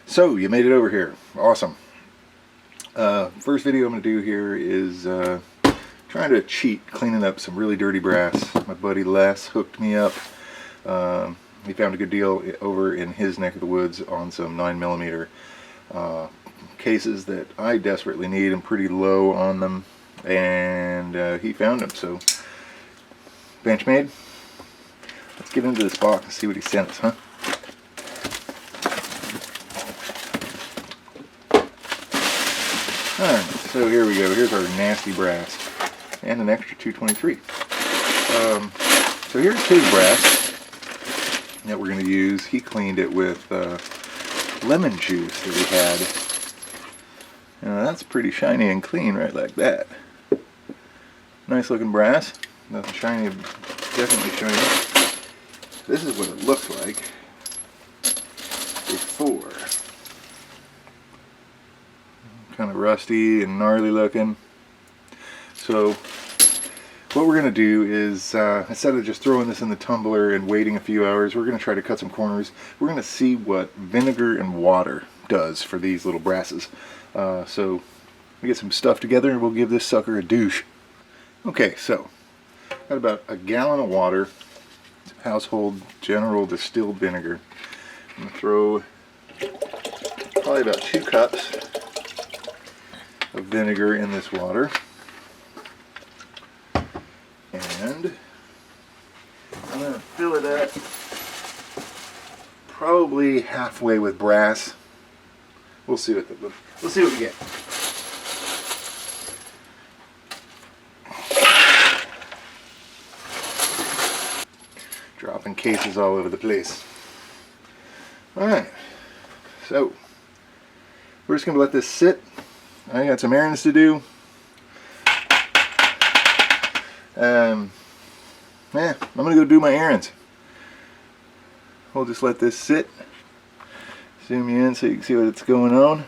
So you made it over here. Awesome. First video I'm going to do here is trying to cheat cleaning up some really dirty brass. My buddy Les hooked me up. He found a good deal over in his neck of the woods on some 9mm cases that I desperately need. I'm pretty low on them, and he found them. So Benchmade, let's get into this box and see what he sent us, huh? Alright, so here we go. Here's our nasty brass and an extra 223. So here's his brass that we're going to use. He cleaned it with lemon juice that we had. That's pretty shiny and clean right like that. Nice looking brass. Nothing shiny, definitely shiny. This is what it looks like before. Kind of rusty and gnarly looking. So what we're going to do is, instead of just throwing this in the tumbler and waiting a few hours, we're going to try to cut some corners. We're going to see what vinegar and water does for these little brasses. So we get some stuff together and we'll give this sucker a douche. Okay, so got about a gallon of water, some household general distilled vinegar. I'm going to throw probably about 2 cups of vinegar in this water, and I'm going to fill it up probably halfway with brass. We'll see what we get. Dropping cases all over the place. All right, so we're just going to let this sit. I got some errands to do. I'm gonna go do my errands. We'll just let this sit. Zoom you in so you can see what's going on.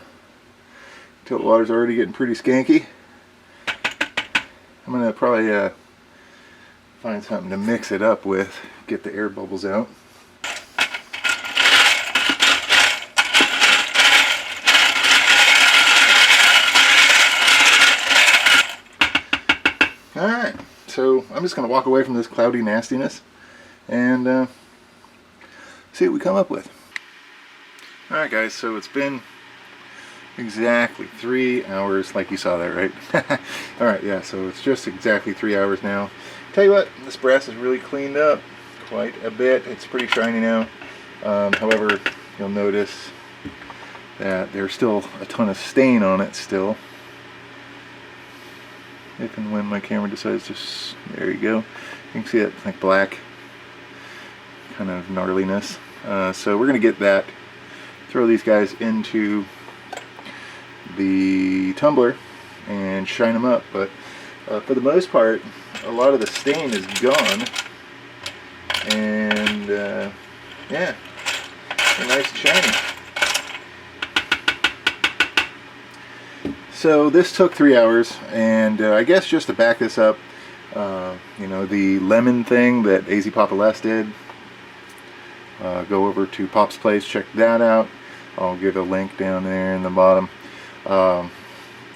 Tilt water's already getting pretty skanky. I'm gonna probably find something to mix it up with, get the air bubbles out. Alright, so I'm just going to walk away from this cloudy nastiness and see what we come up with. Alright guys, so it's been exactly 3 hours, like you saw that, right? Alright, yeah, so it's just exactly 3 hours now. Tell you what, this brass is really cleaned up quite a bit. It's pretty shiny now. However, you'll notice that there's still a ton of stain on it still. If and when my camera decides to, there you go. You can see it like black kind of gnarliness. So we're going to get that, throw these guys into the tumbler and shine them up. But for the most part, a lot of the stain is gone. And yeah, they're nice and shiny. So this took 3 hours, and I guess just to back this up, you know, the lemon thing that AZ Papa Les did, go over to Pop's place, check that out. I'll give a link down there in the bottom.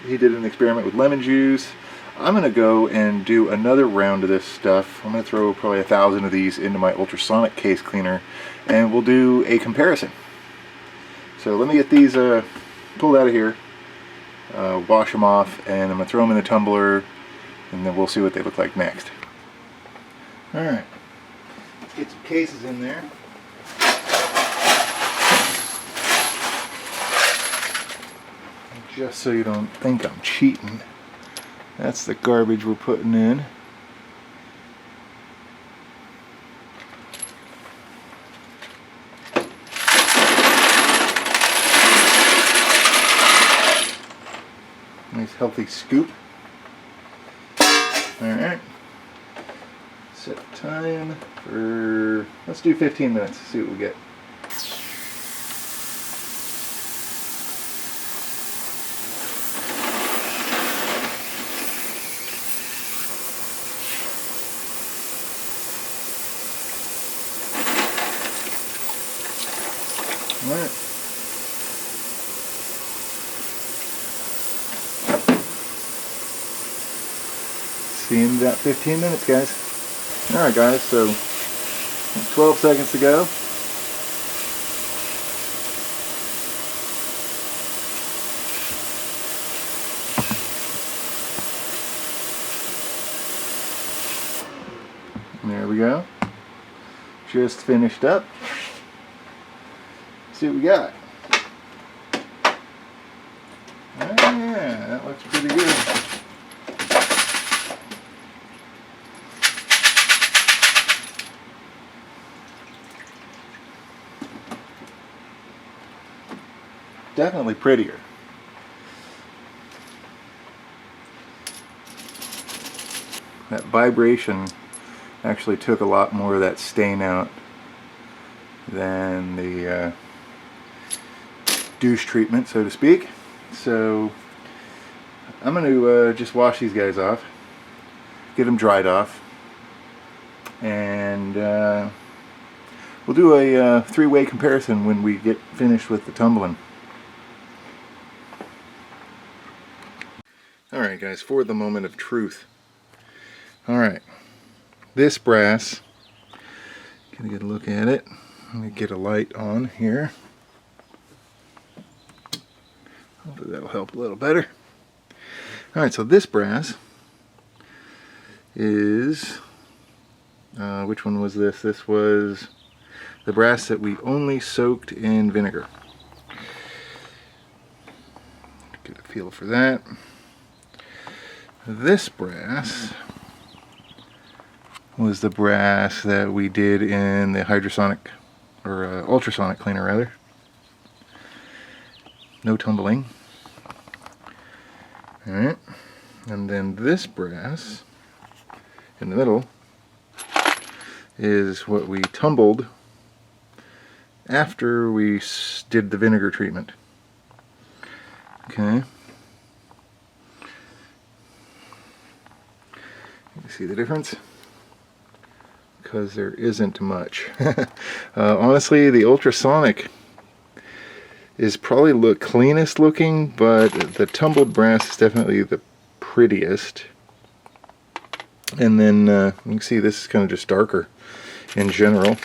He did an experiment with lemon juice. I'm going to go and do another round of this stuff. I'm going to throw probably 1,000 of these into my ultrasonic case cleaner, and we'll do a comparison. So let me get these pulled out of here. Wash them off, and I'm going to throw them in the tumbler, and then we'll see what they look like next. Alright, let's get some cases in there. Just so you don't think I'm cheating, that's the garbage we're putting in. Nice healthy scoop. Alright. Set time for, let's do 15 minutes, see what we get. Alright. the end of that 15 minutes, guys. Alright guys, so 12 seconds to go. And there we go. Just finished up. See what we got. Oh yeah, that looks pretty good. Definitely prettier. That vibration actually took a lot more of that stain out than the douche treatment, so to speak. So I'm going to just wash these guys off, get them dried off, and we'll do a three-way comparison when we get finished with the tumbling. Alright guys, for the moment of truth. Alright, this brass, gonna get a look at it. Let me get a light on here. Hopefully that'll help a little better. Alright, so this brass is, which one was this? This was the brass that we only soaked in vinegar. Get a feel for that. This brass was the brass that we did in the hydrosonic, or ultrasonic cleaner rather. No tumbling. Alright, and then this brass in the middle is what we tumbled after we did the vinegar treatment. Okay. You see the difference? Because there isn't much. Honestly, the ultrasonic is probably the cleanest looking, but the tumbled brass is definitely the prettiest. And then you can see this is kind of just darker in general,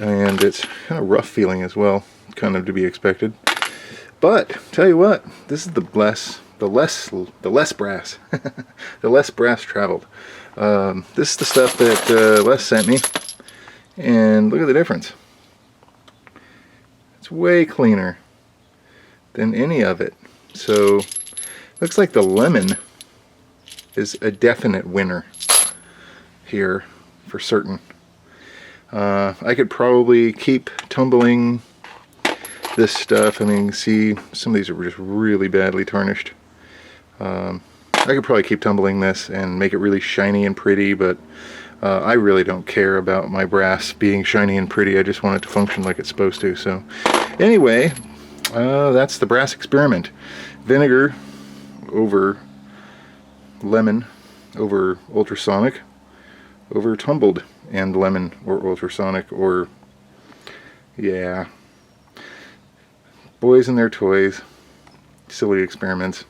and it's kind of rough feeling as well, kind of to be expected. But tell you what, this is the less brass, the less brass traveled. This is the stuff that Les sent me, and look at the difference. It's way cleaner than any of it. So looks like the lemon is a definite winner here for certain. I could probably keep tumbling this stuff. I mean, you can see some of these are just really badly tarnished. I could probably keep tumbling this and make it really shiny and pretty, but I really don't care about my brass being shiny and pretty. I just want it to function like it's supposed to. So anyway, that's the brass experiment. Vinegar over lemon over ultrasonic over tumbled and lemon or ultrasonic, or yeah, boys and their toys, silly experiments.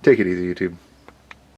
Take it easy, YouTube.